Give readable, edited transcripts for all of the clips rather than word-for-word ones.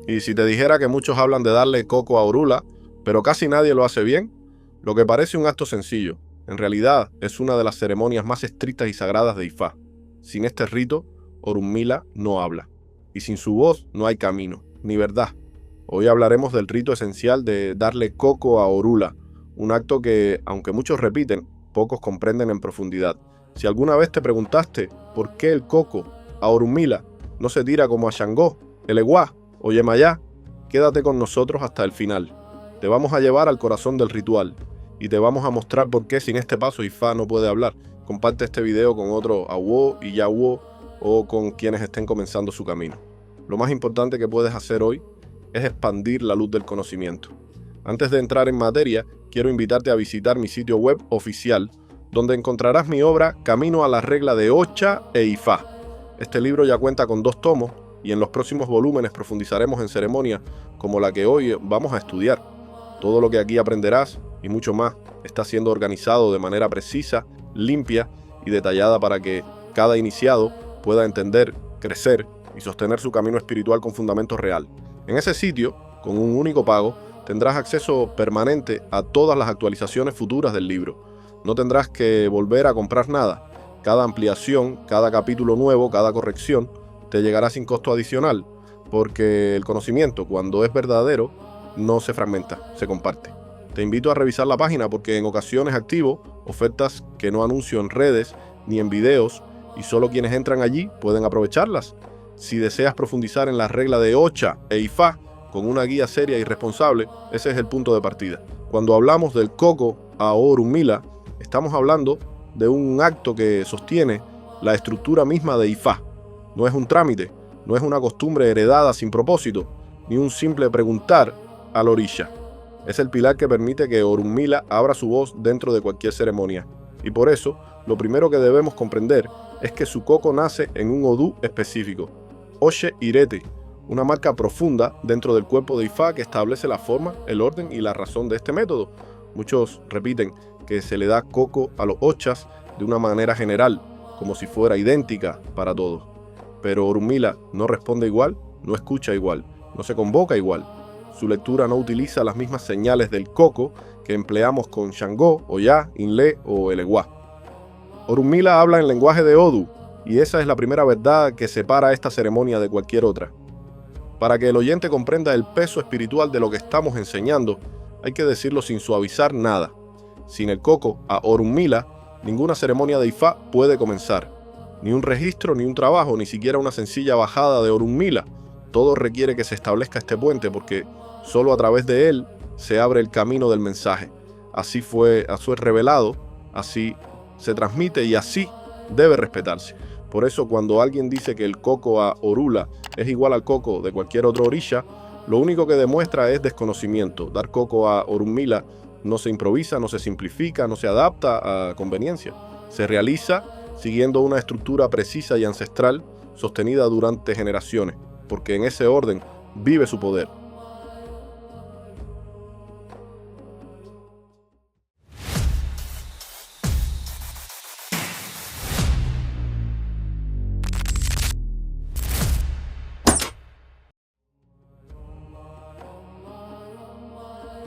Y si te dijera que muchos hablan de darle coco a Orula, pero casi nadie lo hace bien, lo que parece un acto sencillo, en realidad es una de las ceremonias más estrictas y sagradas de Ifá. Sin este rito, Orunmila no habla. Y sin su voz no hay camino, ni verdad. Hoy hablaremos del rito esencial de darle coco a Orula, un acto que, aunque muchos repiten, pocos comprenden en profundidad. Si alguna vez te preguntaste por qué el coco a Orunmila no se tira como a Xangó, el Eguá o Yemayá, quédate con nosotros hasta el final. Te vamos a llevar al corazón del ritual y te vamos a mostrar por qué sin este paso Ifá no puede hablar. Comparte este video con otro Awo y Yawo o con quienes estén comenzando su camino. Lo más importante que puedes hacer hoy es expandir la luz del conocimiento. Antes de entrar en materia, quiero invitarte a visitar mi sitio web oficial, donde encontrarás mi obra Camino a la Regla de Ocha e Ifá. Este libro ya cuenta con 2 tomos y en los próximos volúmenes profundizaremos en ceremonias como la que hoy vamos a estudiar. Todo lo que aquí aprenderás y mucho más está siendo organizado de manera precisa, limpia y detallada para que cada iniciado pueda entender, crecer y sostener su camino espiritual con fundamento real. En ese sitio, con un único pago, tendrás acceso permanente a todas las actualizaciones futuras del libro. No tendrás que volver a comprar nada. Cada ampliación, cada capítulo nuevo, cada corrección, te llegará sin costo adicional, porque el conocimiento, cuando es verdadero, no se fragmenta, se comparte. Te invito a revisar la página porque en ocasiones activo ofertas que no anuncio en redes ni en videos y solo quienes entran allí pueden aprovecharlas. Si deseas profundizar en la regla de Ocha e Ifá con una guía seria y responsable, ese es el punto de partida. Cuando hablamos del coco a Orunmila, estamos hablando de un acto que sostiene la estructura misma de Ifá. No es un trámite, no es una costumbre heredada sin propósito, ni un simple preguntar al orisha. Es el pilar que permite que Orunmila abra su voz dentro de cualquier ceremonia. Y por eso, lo primero que debemos comprender es que su coco nace en un odú específico, Oche Irete, una marca profunda dentro del cuerpo de Ifá que establece la forma, el orden y la razón de este método. Muchos repiten que se le da coco a los ochas de una manera general, como si fuera idéntica para todos. Pero Orunmila no responde igual, no escucha igual, no se convoca igual. Su lectura no utiliza las mismas señales del coco que empleamos con Xangó, Oya, Inle o el Eguá. Orunmila habla en lenguaje de Odu, y esa es la primera verdad que separa esta ceremonia de cualquier otra. Para que el oyente comprenda el peso espiritual de lo que estamos enseñando, hay que decirlo sin suavizar nada. Sin el coco a Orunmila, ninguna ceremonia de Ifá puede comenzar. Ni un registro, ni un trabajo, ni siquiera una sencilla bajada de Orunmila. Todo requiere que se establezca este puente porque solo a través de él se abre el camino del mensaje. Así es revelado, así se transmite y así debe respetarse. Por eso cuando alguien dice que el coco a Orula es igual al coco de cualquier otro orisha, lo único que demuestra es desconocimiento. Dar coco a Orunmila no se improvisa, no se simplifica, no se adapta a conveniencia. Se realiza siguiendo una estructura precisa y ancestral sostenida durante generaciones, porque en ese orden vive su poder.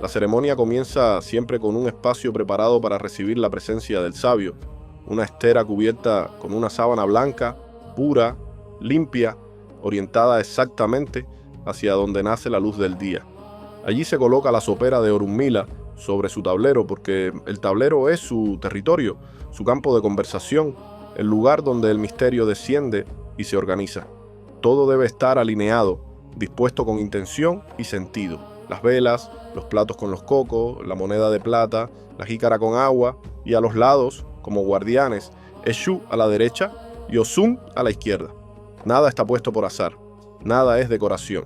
La ceremonia comienza siempre con un espacio preparado para recibir la presencia del sabio, una estera cubierta con una sábana blanca, pura, limpia, orientada exactamente hacia donde nace la luz del día. Allí se coloca la sopera de Orunmila sobre su tablero porque el tablero es su territorio, su campo de conversación, el lugar donde el misterio desciende y se organiza. Todo debe estar alineado, dispuesto con intención y sentido. Las velas, los platos con los cocos, la moneda de plata, la jícara con agua y a los lados, como guardianes, Eshu a la derecha y Osun a la izquierda. Nada está puesto por azar, nada es decoración.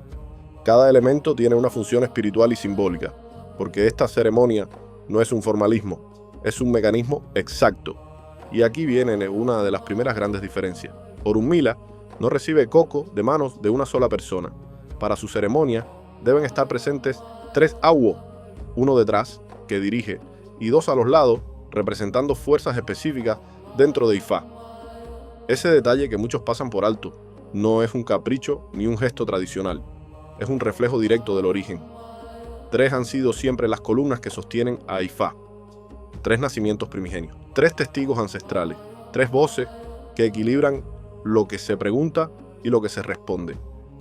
Cada elemento tiene una función espiritual y simbólica, porque esta ceremonia no es un formalismo, es un mecanismo exacto. Y aquí viene una de las primeras grandes diferencias. Orunmila no recibe coco de manos de una sola persona. Para su ceremonia deben estar presentes 3 Awo, uno detrás, que dirige, y 2 a los lados, representando fuerzas específicas dentro de Ifá. Ese detalle que muchos pasan por alto no es un capricho ni un gesto tradicional. es un reflejo directo del origen. 3 han sido siempre las columnas que sostienen a Ifá. 3 nacimientos primigenios, 3 testigos ancestrales, 3 voces que equilibran lo que se pregunta y lo que se responde.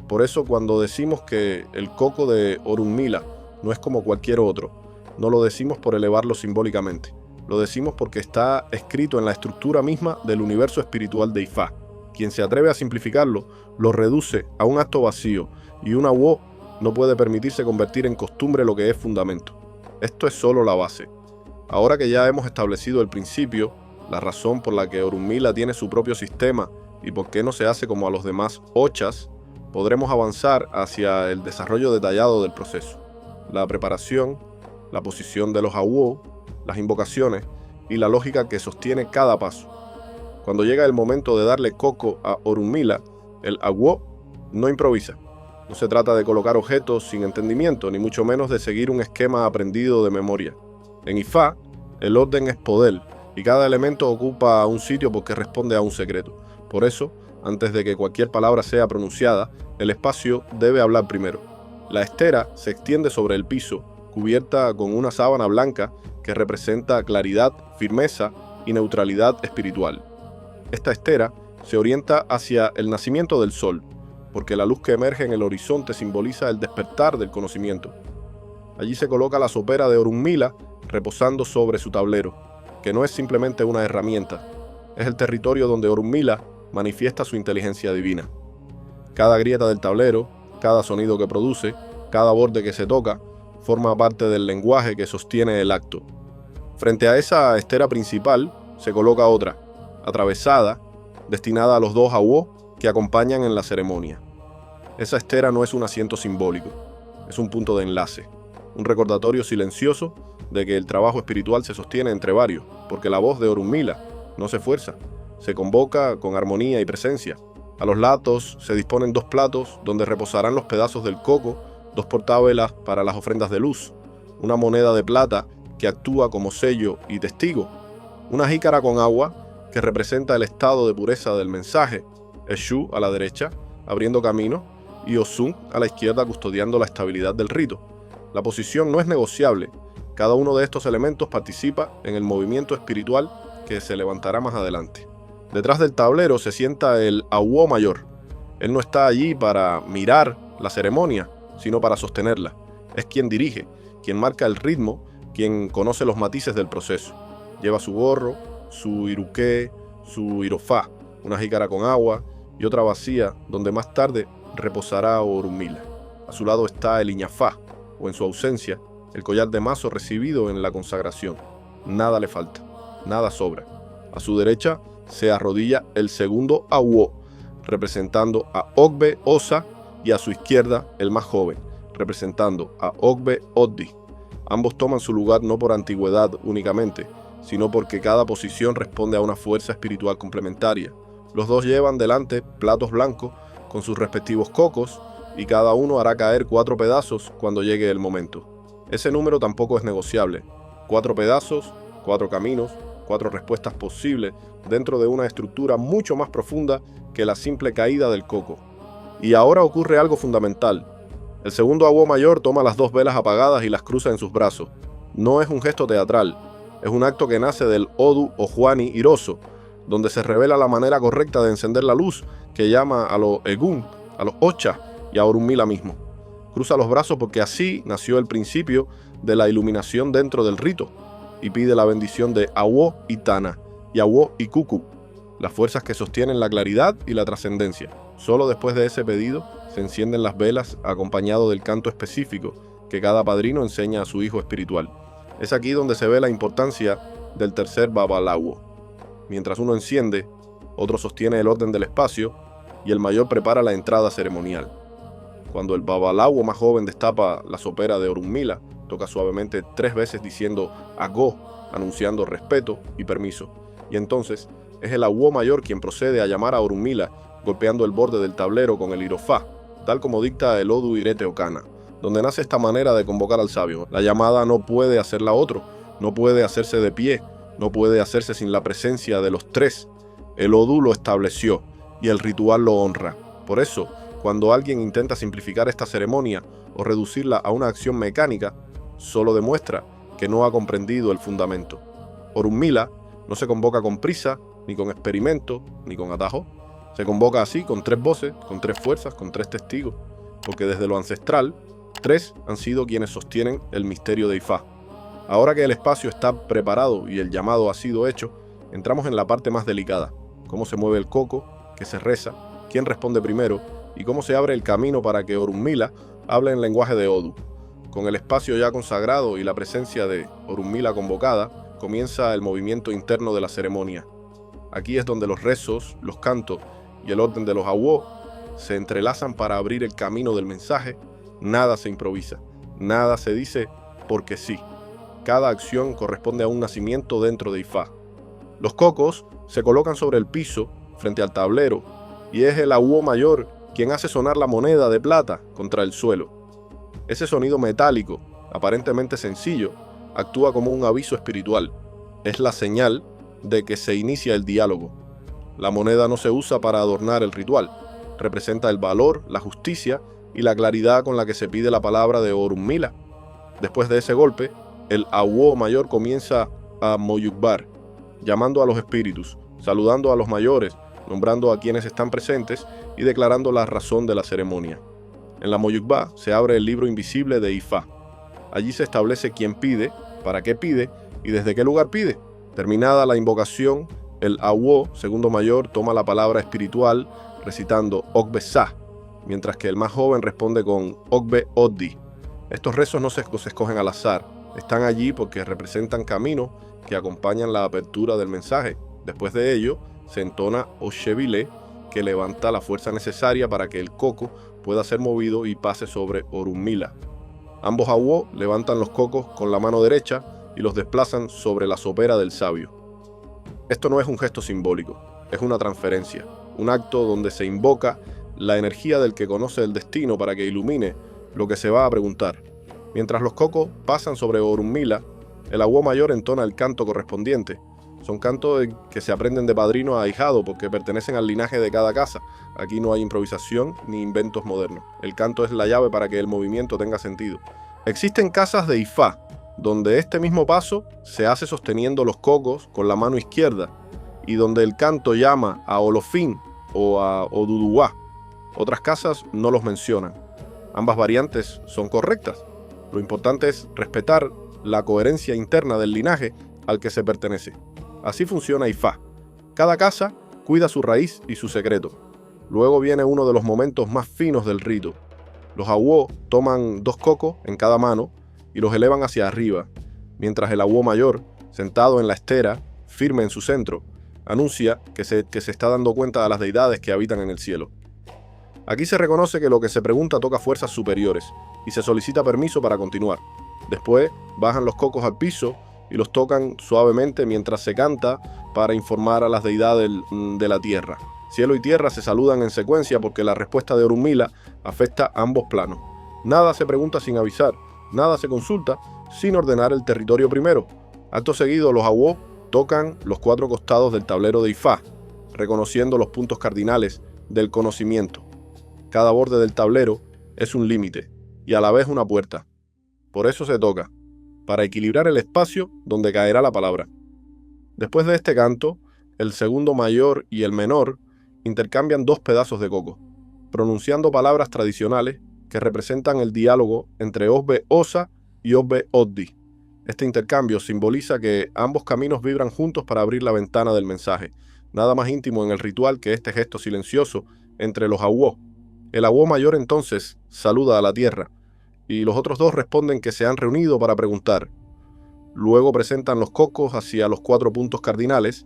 Por eso cuando decimos que el coco de Orunmila no es como cualquier otro, no lo decimos por elevarlo simbólicamente. Lo decimos porque está escrito en la estructura misma del universo espiritual de Ifá. Quien se atreve a simplificarlo, lo reduce a un acto vacío, y un Awo no puede permitirse convertir en costumbre lo que es fundamento. Esto es solo la base. Ahora que ya hemos establecido el principio, la razón por la que Orunmila tiene su propio sistema y por qué no se hace como a los demás ochas, podremos avanzar hacia el desarrollo detallado del proceso. La preparación, la posición de los Awo, las invocaciones y la lógica que sostiene cada paso. Cuando llega el momento de darle coco a Orunmila, el Awo no improvisa. No se trata de colocar objetos sin entendimiento, ni mucho menos de seguir un esquema aprendido de memoria. En Ifá, el orden es poder, y cada elemento ocupa un sitio porque responde a un secreto. Por eso, antes de que cualquier palabra sea pronunciada, el espacio debe hablar primero. La estera se extiende sobre el piso, cubierta con una sábana blanca que representa claridad, firmeza y neutralidad espiritual. Esta estera se orienta hacia el nacimiento del sol, porque la luz que emerge en el horizonte simboliza el despertar del conocimiento. Allí se coloca la sopera de Orunmila reposando sobre su tablero, que no es simplemente una herramienta, es el territorio donde Orunmila manifiesta su inteligencia divina. Cada grieta del tablero, cada sonido que produce, cada borde que se toca, forma parte del lenguaje que sostiene el acto. Frente a esa estera principal se coloca otra, atravesada, destinada a los 2 Awo que acompañan en la ceremonia. Esa estera no es un asiento simbólico, es un punto de enlace, un recordatorio silencioso de que el trabajo espiritual se sostiene entre varios, porque la voz de Orunmila no se fuerza, se convoca con armonía y presencia. A los lados se disponen 2 platos donde reposarán los pedazos del coco, 2 portavelas para las ofrendas de luz, una moneda de plata que actúa como sello y testigo, una jícara con agua que representa el estado de pureza del mensaje, Eshu a la derecha, abriendo camino, y Osun a la izquierda custodiando la estabilidad del rito. La posición no es negociable, cada uno de estos elementos participa en el movimiento espiritual que se levantará más adelante. Detrás del tablero se sienta el Awo mayor. Él no está allí para mirar la ceremonia, sino para sostenerla. Es quien dirige, quien marca el ritmo, quien conoce los matices del proceso. Lleva su gorro, su iruké, su irofá, una jícara con agua y otra vacía donde más tarde reposará Orunmila. A su lado está el iñafá, o en su ausencia, el collar de mazo recibido en la consagración. Nada le falta, nada sobra. A su derecha se arrodilla el segundo Awo, representando a Ogbe Osa, y a su izquierda el más joven, representando a Ogbe Oddi. Ambos toman su lugar no por antigüedad únicamente, sino porque cada posición responde a una fuerza espiritual complementaria. Los 2 llevan delante platos blancos con sus respectivos cocos, y cada uno hará caer 4 pedazos cuando llegue el momento. Ese número tampoco es negociable. 4 pedazos, 4 caminos, 4 respuestas posibles dentro de una estructura mucho más profunda que la simple caída del coco. Y ahora ocurre algo fundamental. El segundo Awo mayor toma las 2 velas apagadas y las cruza en sus brazos. No es un gesto teatral, es un acto que nace del Odu o Juani Iroso, donde se revela la manera correcta de encender la luz que llama a los Egun, a los Ocha y a Orunmila mismo. Cruza los brazos porque así nació el principio de la iluminación dentro del rito, y pide la bendición de Awo y Tana y Awo y Kuku, las fuerzas que sostienen la claridad y la trascendencia. Solo después de ese pedido se encienden las velas acompañado del canto específico que cada padrino enseña a su hijo espiritual. Es aquí donde se ve la importancia del tercer Babalawo. Mientras uno enciende, otro sostiene el orden del espacio y el mayor prepara la entrada ceremonial. Cuando el Babalawo más joven destapa la sopera de Orunmila, toca suavemente 3 veces diciendo Ago, anunciando respeto y permiso. Y entonces es el Awo mayor quien procede a llamar a Orunmila, golpeando el borde del tablero con el irofá, tal como dicta el Odu Irete Okana, donde nace esta manera de convocar al sabio. La llamada no puede hacerla otro, no puede hacerse de pie, no puede hacerse sin la presencia de los 3. El Odu lo estableció y el ritual lo honra. Por eso, Cuando alguien intenta simplificar esta ceremonia o reducirla a una acción mecánica, solo demuestra que no ha comprendido el fundamento. Orunmila no se convoca con prisa, ni con experimento, ni con atajo. Se convoca así, con 3 voces, con 3 fuerzas, con 3 testigos, porque desde lo ancestral, 3 han sido quienes sostienen el misterio de Ifá. Ahora que el espacio está preparado y el llamado ha sido hecho, entramos en la parte más delicada: cómo se mueve el coco, qué se reza, quién responde primero y cómo se abre el camino para que Orunmila hable en lenguaje de Odu. Con el espacio ya consagrado y la presencia de Orunmila convocada, comienza el movimiento interno de la ceremonia. Aquí es donde los rezos, los cantos y el orden de los Awo se entrelazan para abrir el camino del mensaje. Nada se improvisa, nada se dice porque sí. Cada acción corresponde a un nacimiento dentro de Ifá. Los cocos se colocan sobre el piso, frente al tablero, y es el Awo mayor quien hace sonar la moneda de plata contra el suelo. Ese sonido metálico, aparentemente sencillo, actúa como un aviso espiritual. Es la señal de que se inicia el diálogo. La moneda no se usa para adornar el ritual. Representa el valor, la justicia y la claridad con la que se pide la palabra de Orunmila. Después de ese golpe, el Awo mayor comienza a moyukbar, llamando a los espíritus, saludando a los mayores, nombrando a quienes están presentes y declarando la razón de la ceremonia. En la moyukba se abre el libro invisible de Ifá. Allí se establece quién pide, para qué pide y desde qué lugar pide. Terminada la invocación, el Awo, segundo mayor, toma la palabra espiritual recitando Okbe Sa, mientras que el más joven responde con Okbe Oddi. Estos rezos no se escogen al azar, están allí porque representan caminos que acompañan la apertura del mensaje. Después de ello, se entona Oshebile, que levanta la fuerza necesaria para que el coco pueda ser movido y pase sobre Orunmila. Ambos Awo levantan los cocos con la mano derecha y los desplazan sobre la sopera del sabio. Esto no es un gesto simbólico, es una transferencia, un acto donde se invoca la energía del que conoce el destino para que ilumine lo que se va a preguntar. Mientras los cocos pasan sobre Orunmila, el Awo mayor entona el canto correspondiente. Son cantos que se aprenden de padrino a ahijado porque pertenecen al linaje de cada casa. Aquí no hay improvisación ni inventos modernos. El canto es la llave para que el movimiento tenga sentido. Existen casas de Ifá, donde este mismo paso se hace sosteniendo los cocos con la mano izquierda y donde el canto llama a Olofín o a Oduduwa. Otras casas no los mencionan. Ambas variantes son correctas. Lo importante es respetar la coherencia interna del linaje al que se pertenece. Así funciona Ifá. Cada casa cuida su raíz y su secreto. Luego viene uno de los momentos más finos del rito. Los Awo toman 2 cocos en cada mano y los elevan hacia arriba, mientras el Awo mayor, sentado en la estera, firme en su centro, anuncia que se está dando cuenta a las deidades que habitan en el cielo. Aquí se reconoce que lo que se pregunta toca fuerzas superiores y se solicita permiso para continuar. Después bajan los cocos al piso y los tocan suavemente mientras se canta para informar a las deidades de la tierra. Cielo y tierra se saludan en secuencia porque la respuesta de Orunmila afecta a ambos planos. Nada se pregunta sin avisar, nada se consulta sin ordenar el territorio primero. Acto seguido, los Awo tocan los 4 costados del tablero de Ifá, reconociendo los puntos cardinales del conocimiento. Cada borde del tablero es un límite y a la vez una puerta. Por eso se toca, para equilibrar el espacio donde caerá la palabra. Después de este canto, el segundo mayor y el menor intercambian 2 pedazos de coco, pronunciando palabras tradicionales que representan el diálogo entre Osbe Osa y Osbe Oddi. Este intercambio simboliza que ambos caminos vibran juntos para abrir la ventana del mensaje. Nada más íntimo en el ritual que este gesto silencioso entre los Awo. El Awo mayor entonces saluda a la tierra, y los otros 2 responden que se han reunido para preguntar. Luego presentan los cocos hacia los 4 puntos cardinales,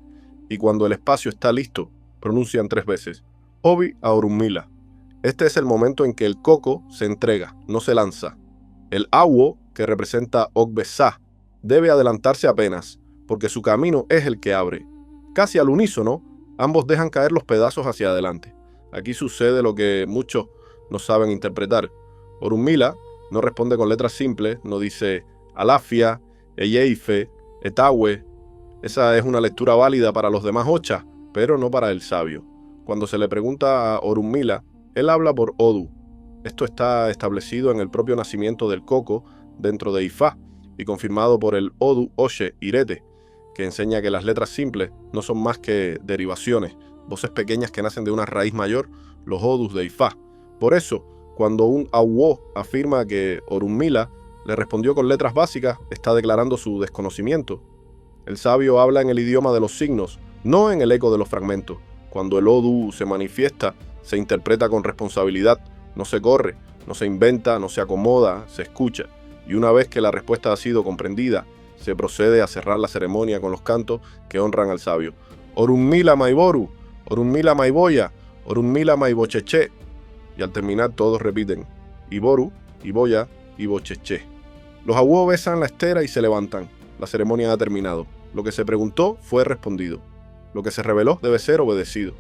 y cuando el espacio está listo, pronuncian 3 veces, Obi a Orunmila. Este es el momento en que el coco se entrega, no se lanza. El Awo, que representa Okbe Sa, debe adelantarse apenas, porque su camino es el que abre. Casi al unísono, ambos dejan caer los pedazos hacia adelante. Aquí sucede lo que muchos no saben interpretar. Orunmila no responde con letras simples, no dice Alafia, Eyeife, Etawe. Esa es una lectura válida para los demás ochas, pero no para el sabio. Cuando se le pregunta a Orunmila Él habla por Odu. Esto está establecido en el propio nacimiento del coco dentro de Ifá y confirmado por el Odu Oshe Irete, que enseña que las letras simples no son más que derivaciones, voces pequeñas que nacen de una raíz mayor, los Odus de Ifá. Por eso, cuando un Awo afirma que Orunmila le respondió con letras básicas, está declarando su desconocimiento. El sabio habla en el idioma de los signos, no en el eco de los fragmentos. Cuando el Odu se manifiesta, se interpreta con responsabilidad, no se corre, no se inventa, no se acomoda, se escucha. Y una vez que la respuesta ha sido comprendida, se procede a cerrar la ceremonia con los cantos que honran al sabio. Orunmila Maiboru, Orunmila Maiboya, Orunmila Maibocheche. Y al terminar todos repiten, Iboru, Iboya, Ibocheche. Los Awo besan la estera y se levantan. La ceremonia ha terminado. Lo que se preguntó fue respondido. Lo que se reveló debe ser obedecido.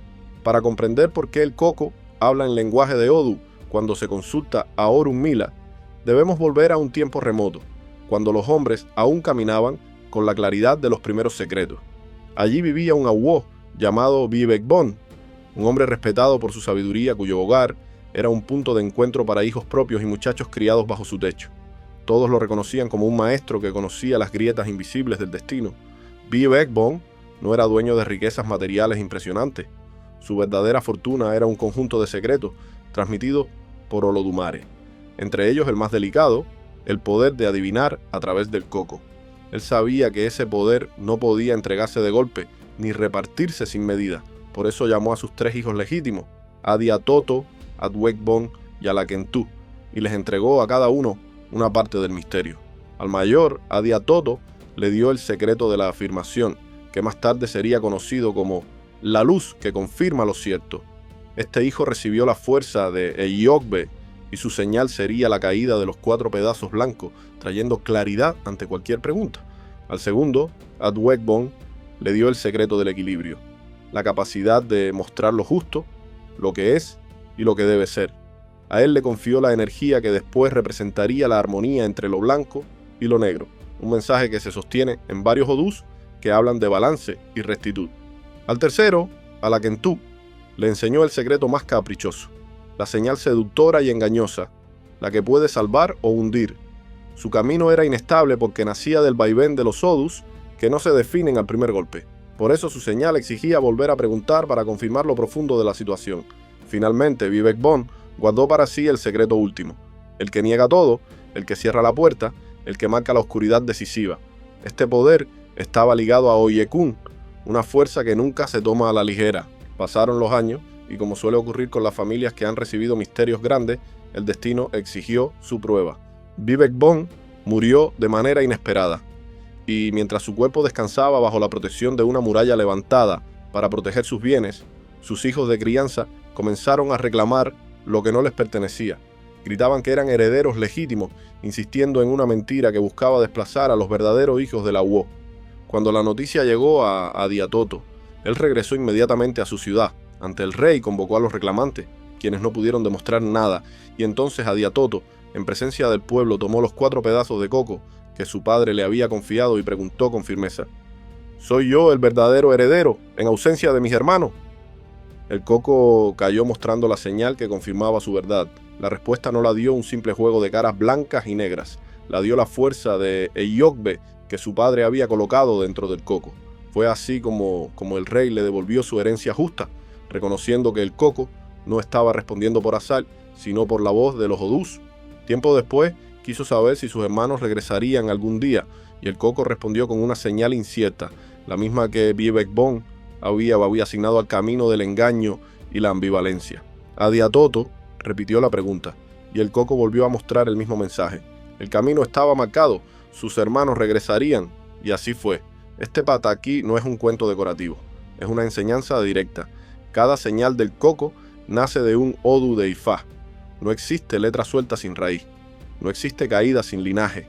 Para comprender por qué el coco habla en lenguaje de Odu cuando se consulta a Orunmila, debemos volver a un tiempo remoto, cuando los hombres aún caminaban con la claridad de los primeros secretos. Allí vivía un Awo llamado Bibekbon, un hombre respetado por su sabiduría cuyo hogar era un punto de encuentro para hijos propios y muchachos criados bajo su techo. Todos lo reconocían como un maestro que conocía las grietas invisibles del destino. Bibekbon no era dueño de riquezas materiales impresionantes. Su verdadera fortuna era un conjunto de secretos transmitidos por Olodumare. Entre ellos el más delicado, el poder de adivinar a través del coco. Él sabía que ese poder no podía entregarse de golpe, ni repartirse sin medida. Por eso llamó a sus 3 hijos legítimos, Adiatoto, Adwekbon y Alakentú, y les entregó a cada uno una parte del misterio. Al mayor, Adiatoto, le dio el secreto de la afirmación, que más tarde sería conocido como la luz que confirma lo cierto. Este hijo recibió la fuerza de Eyokbe, y su señal sería la caída de los 4 pedazos blancos, trayendo claridad ante cualquier pregunta. Al segundo, Adwekbon, le dio el secreto del equilibrio, la capacidad de mostrar lo justo, lo que es y lo que debe ser. A él le confió la energía que después representaría la armonía entre lo blanco y lo negro, un mensaje que se sostiene en varios odús que hablan de balance y rectitud. Al tercero, Alakentú, le enseñó el secreto más caprichoso, la señal seductora y engañosa, la que puede salvar o hundir. Su camino era inestable porque nacía del vaivén de los odus que no se definen al primer golpe. Por eso su señal exigía volver a preguntar para confirmar lo profundo de la situación. Finalmente, Bibekbon guardó para sí el secreto último, el que niega todo, el que cierra la puerta, el que marca la oscuridad decisiva. Este poder estaba ligado a Oyekun, una fuerza que nunca se toma a la ligera. Pasaron los años y, como suele ocurrir con las familias que han recibido misterios grandes, el destino exigió su prueba. Bibekbon murió de manera inesperada, y mientras su cuerpo descansaba bajo la protección de una muralla levantada para proteger sus bienes, sus hijos de crianza comenzaron a reclamar lo que no les pertenecía. Gritaban que eran herederos legítimos, insistiendo en una mentira que buscaba desplazar a los verdaderos hijos del Awo. Cuando la noticia llegó a Adiatoto, él regresó inmediatamente a su ciudad. Ante el rey convocó a los reclamantes, quienes no pudieron demostrar nada, y entonces Adiatoto, en presencia del pueblo, tomó los 4 pedazos de coco que su padre le había confiado y preguntó con firmeza: ¿soy yo el verdadero heredero, en ausencia de mis hermanos? El coco cayó mostrando la señal que confirmaba su verdad. La respuesta no la dio un simple juego de caras blancas y negras, la dio la fuerza de Eyokbe que su padre había colocado dentro del coco. Fue así como el rey le devolvió su herencia justa, reconociendo que el coco no estaba respondiendo por azar, sino por la voz de los odús. Tiempo después, quiso saber si sus hermanos regresarían algún día, y el coco respondió con una señal incierta, la misma que Bibekbon había asignado al camino del engaño y la ambivalencia. Adiatoto repitió la pregunta, y el coco volvió a mostrar el mismo mensaje. El camino estaba marcado, sus hermanos regresarían, y así fue. Este pataquí no es un cuento decorativo, es una enseñanza directa. Cada señal del coco nace de un odu de Ifá. No existe letra suelta sin raíz, no existe caída sin linaje.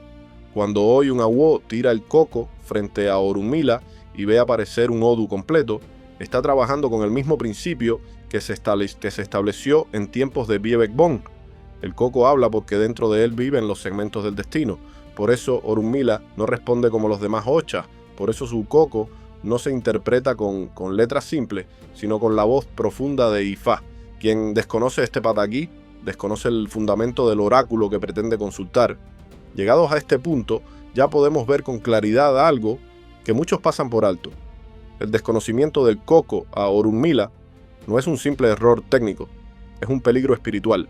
Cuando hoy un Awo tira el coco frente a Orunmila y ve aparecer un odu completo, está trabajando con el mismo principio que se estableció en tiempos de Bibekbon. El coco habla porque dentro de él viven los segmentos del destino. Por eso Orunmila no responde como los demás ochas. Por eso su coco no se interpreta con letras simples, sino con la voz profunda de Ifá, Quien desconoce este pataquí, desconoce el fundamento del oráculo que pretende consultar. Llegados a este punto, ya podemos ver con claridad algo que muchos pasan por alto. El desconocimiento del coco a Orunmila no es un simple error técnico, es un peligro espiritual,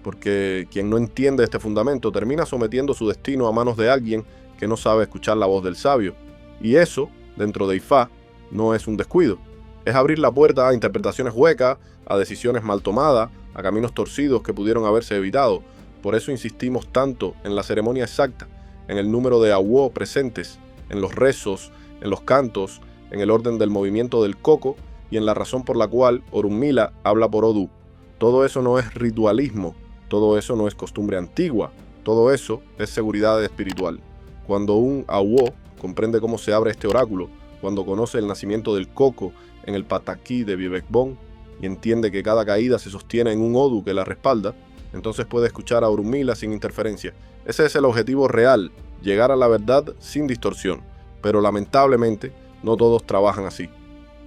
porque quien no entiende este fundamento termina sometiendo su destino a manos de alguien que no sabe escuchar la voz del sabio. Y eso, dentro de Ifá, no es un descuido. Es abrir la puerta a interpretaciones huecas, a decisiones mal tomadas, a caminos torcidos que pudieron haberse evitado. Por eso insistimos tanto en la ceremonia exacta, en el número de awó presentes, en los rezos, en los cantos, en el orden del movimiento del coco y en la razón por la cual Orunmila habla por Odú. Todo eso no es ritualismo, todo eso no es costumbre antigua, todo eso es seguridad espiritual. Cuando un awó comprende cómo se abre este oráculo, cuando conoce el nacimiento del coco en el pataquí de Bibekbón y entiende que cada caída se sostiene en un Odú que la respalda, entonces puede escuchar a Orunmila sin interferencia. Ese es el objetivo real, llegar a la verdad sin distorsión. Pero lamentablemente, no todos trabajan así.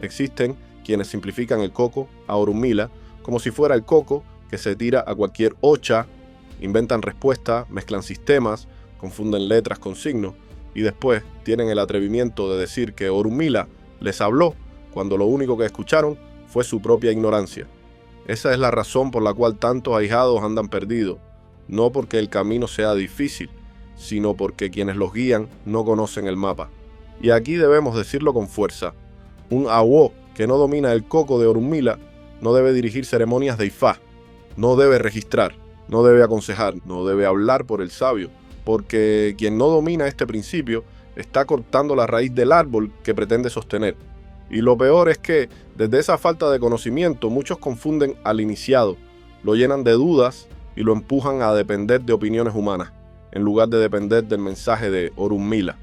Existen quienes simplifican el coco a Orunmila como si fuera el coco que se tira a cualquier ocha, inventan respuestas, mezclan sistemas, confunden letras con signos y después tienen el atrevimiento de decir que Orunmila les habló cuando lo único que escucharon fue su propia ignorancia. Esa es la razón por la cual tantos ahijados andan perdidos, no porque el camino sea difícil, sino porque quienes los guían no conocen el mapa. Y aquí debemos decirlo con fuerza. Un awó que no domina el coco de Orunmila no debe dirigir ceremonias de Ifá, no debe registrar, no debe aconsejar, no debe hablar por el sabio, porque quien no domina este principio está cortando la raíz del árbol que pretende sostener. Y lo peor es que, desde esa falta de conocimiento, muchos confunden al iniciado, lo llenan de dudas y lo empujan a depender de opiniones humanas, en lugar de depender del mensaje de Orunmila.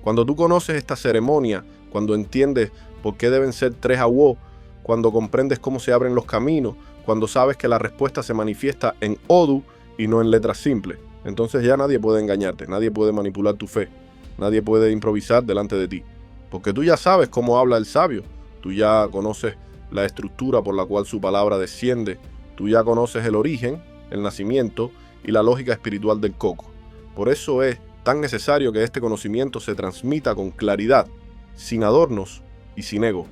Cuando tú conoces esta ceremonia, cuando entiendes por qué deben ser 3 awó, cuando comprendes cómo se abren los caminos, cuando sabes que la respuesta se manifiesta en Odú y no en letras simples, entonces ya nadie puede engañarte, nadie puede manipular tu fe, nadie puede improvisar delante de ti. Porque tú ya sabes cómo habla el sabio, tú ya conoces la estructura por la cual su palabra desciende, tú ya conoces el origen, el nacimiento y la lógica espiritual del coco. Por eso es tan necesario que este conocimiento se transmita con claridad, sin adornos y sin ego.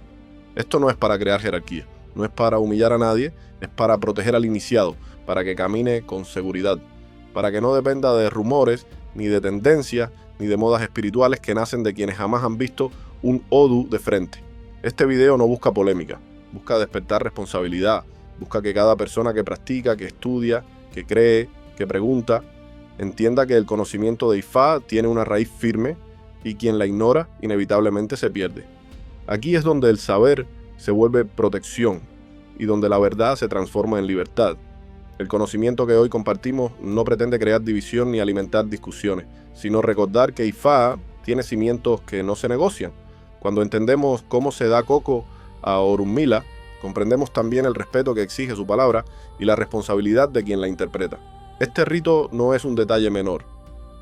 Esto no es para crear jerarquía, no es para humillar a nadie, es para proteger al iniciado, para que camine con seguridad, para que no dependa de rumores, ni de tendencias, ni de modas espirituales que nacen de quienes jamás han visto un Odú de frente. Este video no busca polémica, busca despertar responsabilidad, busca que cada persona que practica, que estudia, que cree, que pregunta, entienda que el conocimiento de Ifá tiene una raíz firme y quien la ignora inevitablemente se pierde. Aquí es donde el saber se vuelve protección y donde la verdad se transforma en libertad. El conocimiento que hoy compartimos no pretende crear división ni alimentar discusiones, sino recordar que Ifá tiene cimientos que no se negocian. Cuando entendemos cómo se da coco a Orunmila, comprendemos también el respeto que exige su palabra y la responsabilidad de quien la interpreta. Este rito no es un detalle menor,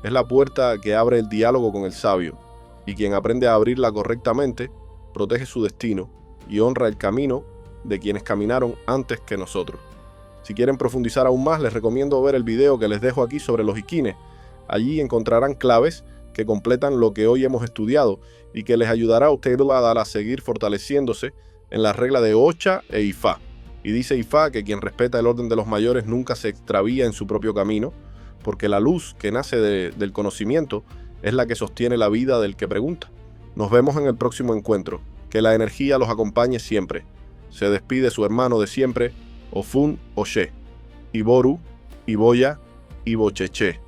es la puerta que abre el diálogo con el sabio, y quien aprende a abrirla correctamente, protege su destino y honra el camino de quienes caminaron antes que nosotros. Si quieren profundizar aún más, les recomiendo ver el video que les dejo aquí sobre los iquines. Allí encontrarán claves que completan lo que hoy hemos estudiado y que les ayudará a ustedes a seguir fortaleciéndose en la regla de Ocha e Ifá. Y dice Ifá que quien respeta el orden de los mayores nunca se extravía en su propio camino, porque la luz que nace del conocimiento es la que sostiene la vida del que pregunta. Nos vemos en el próximo encuentro. Que la energía los acompañe siempre. Se despide su hermano de siempre, Ofun Oshe, Iboru, Iboya, Ibocheche.